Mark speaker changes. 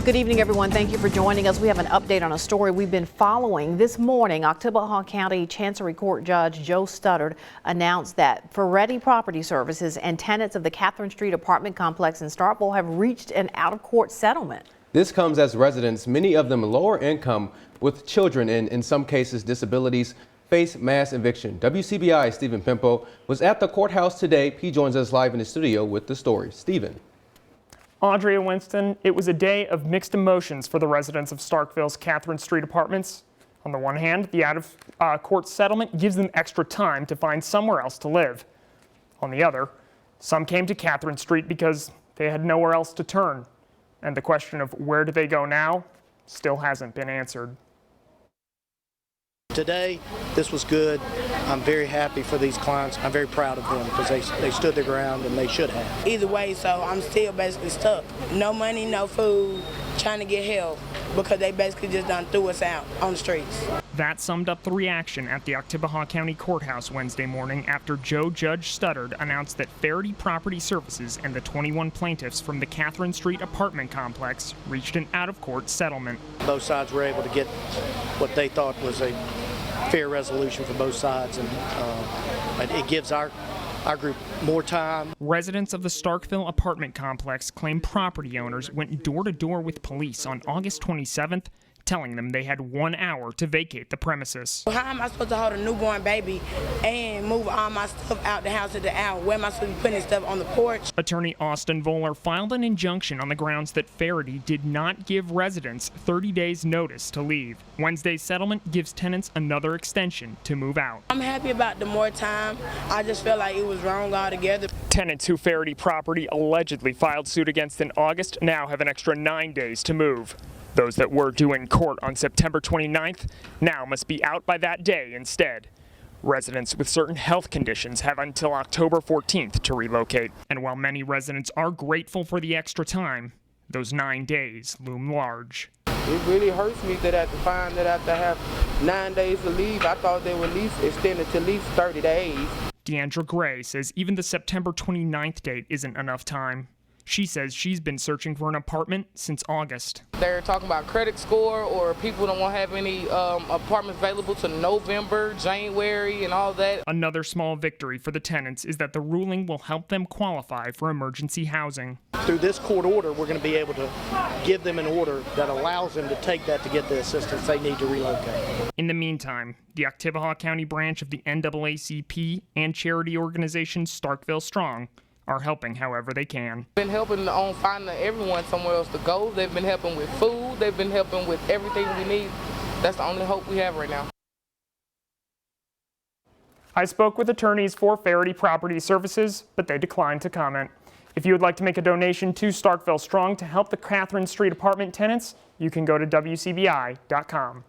Speaker 1: Good evening, everyone. Thank you for joining us. We have an update on a story we've been following. This morning, Oktibbeha County Chancery Court Judge Joe Studdard announced that Ferretti Property Services and tenants of the Catherine Street apartment complex in Starkville have reached an out-of-court settlement.
Speaker 2: This comes as residents, many of them lower income with children and in some cases disabilities, face mass eviction. WCBI Stephen PIMPO was at the courthouse today. He joins us live in the studio with the story. Stephen.
Speaker 3: Andrea Winston, it was a day of mixed emotions for the residents of Starkville's Catherine Street apartments. On the one hand, the out-of-court settlement gives them extra time to find somewhere else to live. On the other, some came to Catherine Street because they had nowhere else to turn. And the question of where do they go now still hasn't been answered.
Speaker 4: Today, this was good. I'm very happy for these clients. I'm very proud of them because they stood their ground and they should have.
Speaker 5: Either way, so I'm still basically stuck. No money, no food, trying to get help because they basically just done threw us out on the streets.
Speaker 3: That summed up the reaction at the Oktibbeha-County Courthouse Wednesday morning after Judge Studdard announced that Ferretti Property Services and the 21 plaintiffs from the Catherine Street apartment complex reached an out-of-court settlement.
Speaker 4: Both sides were able to get what they thought was a fair resolution for both sides, and it gives our group more time.
Speaker 3: Residents of the Starkville apartment complex claim property owners went door to door with police on August 27th, telling them they had 1 hour to vacate the premises.
Speaker 5: How am I supposed to hold a newborn baby and move all my stuff out the house at the hour? Where am I supposed to be putting stuff on the porch?
Speaker 3: Attorney Austin Voller filed an injunction on the grounds that Ferretti did not give residents 30 days notice to leave. Wednesday's settlement gives tenants another extension to move out.
Speaker 5: I'm happy about the more time. I just feel like it was wrong altogether.
Speaker 3: Tenants who Ferretti property allegedly filed suit against in August now have an extra 9 days to move. Those that were due in court on September 29th now must be out by that day instead. Residents with certain health conditions have until October 14th to relocate. And while many residents are grateful for the extra time, those 9 days loom large.
Speaker 6: It really hurts me that I have to find that I have to have 9 days to leave. I thought they would at least extend it to at least 30 days.
Speaker 3: Deandra Gray says even the September 29th date isn't enough time. She says she's been searching for an apartment since August.
Speaker 6: They're talking about credit score, or people don't want to have any apartments available to November, January, and all that.
Speaker 3: Another small victory for the tenants is that the ruling will help them qualify for emergency housing.
Speaker 4: Through this court order, we're going to be able to give them an order that allows them to take that to get the assistance they need to relocate.
Speaker 3: In the meantime, the Oktibbeha County branch of the NAACP and charity organization Starkville Strong are helping however they can.
Speaker 6: Been helping on finding everyone somewhere else to go. They've been helping with food. They've been helping with everything we need. That's the only hope we have right now.
Speaker 3: I spoke with attorneys for Ferretti Property Services, but they declined to comment. If you would like to make a donation to Starkville Strong to help the Catherine Street apartment tenants, you can go to WCBI.com.